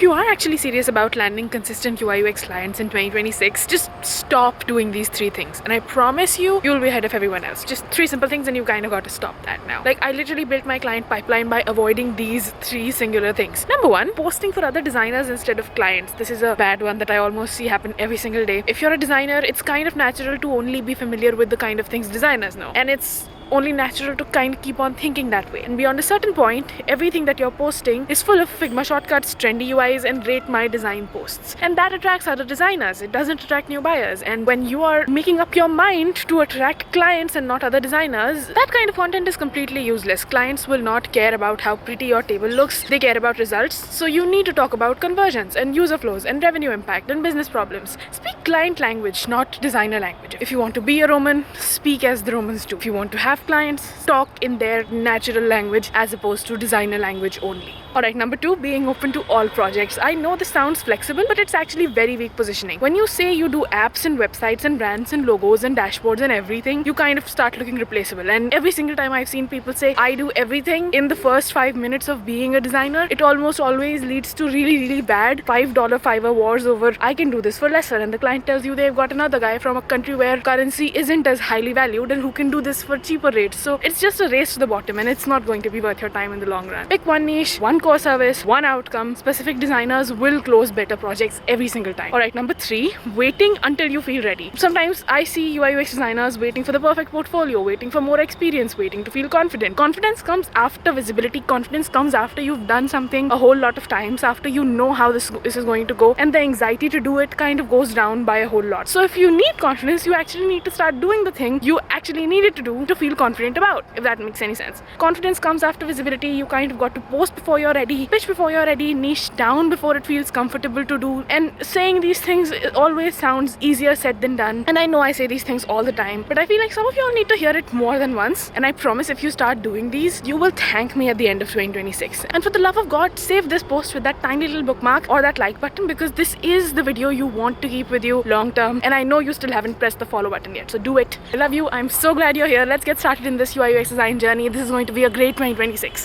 you are actually serious about landing consistent UI UX clients in 2026, just stop doing these 3 things. And I promise you, you'll be ahead of everyone else. Just 3 simple things and you kind of got to stop that now. Like, I literally built my client pipeline by avoiding these 3 singular things. Number 1, posting for other designers instead of clients. This is a bad one that I almost see happen every single day. If you're a designer, it's kind of natural to only be familiar with the kind of things designers know. And it's only natural to kind of keep on thinking that way. And beyond a certain point, everything that you're posting is full of Figma shortcuts, trendy UIs, and rate my design posts. And that attracts other designers. It doesn't attract new buyers. And when you are making up your mind to attract clients and not other designers, that kind of content is completely useless. Clients will not care about how pretty your table looks. They care about results. So you need to talk about conversions and user flows and revenue impact and business problems. Speak client language, not designer language. If you want to be a Roman, speak as the Romans do. If you want to have clients, talk in their natural language as opposed to designer language only. Alright, number 2, being open to all projects. I know this sounds flexible, but it's actually very weak positioning. When you say you do apps and websites and brands and logos and dashboards and everything, you kind of start looking replaceable. And every single time I've seen people say, I do everything in the first 5 minutes of being a designer, it almost always leads to really bad $5 Fiverr wars over, I can do this for lesser. And the client tells you they've got another guy from a country where currency isn't as highly valued and who can do this for cheaper rates. So it's just a race to the bottom and it's not going to be worth your time in the long run. Pick one niche, one core service, one outcome. Specific designers will close better projects every single time. Alright, number 3, waiting until you feel ready. Sometimes I see UI UX designers waiting for the perfect portfolio, waiting for more experience, waiting to feel confident. Confidence comes after visibility. Confidence comes after you've done something a whole lot of times, after you know how this is going to go, and the anxiety to do it kind of goes down by a whole lot. So if you need confidence, you actually need to start doing the thing you actually needed to do to feel confident about, if that makes any sense. Confidence comes after visibility. You kind of got to post before you're ready, pitch before you're ready, niche down before it feels comfortable to do. And saying these things always sounds easier said than done. And I know I say these things all the time, but I feel like some of y'all need to hear it more than once. And I promise if you start doing these, you will thank me at the end of 2026. And for the love of God, save this post with that tiny little bookmark or that like button, because this is the video you want to keep with you long term. And I know you still haven't pressed the follow button yet, so do it. I love you. I'm so glad you're here. Let's get started in this UI UX design journey. This is going to be a great 2026.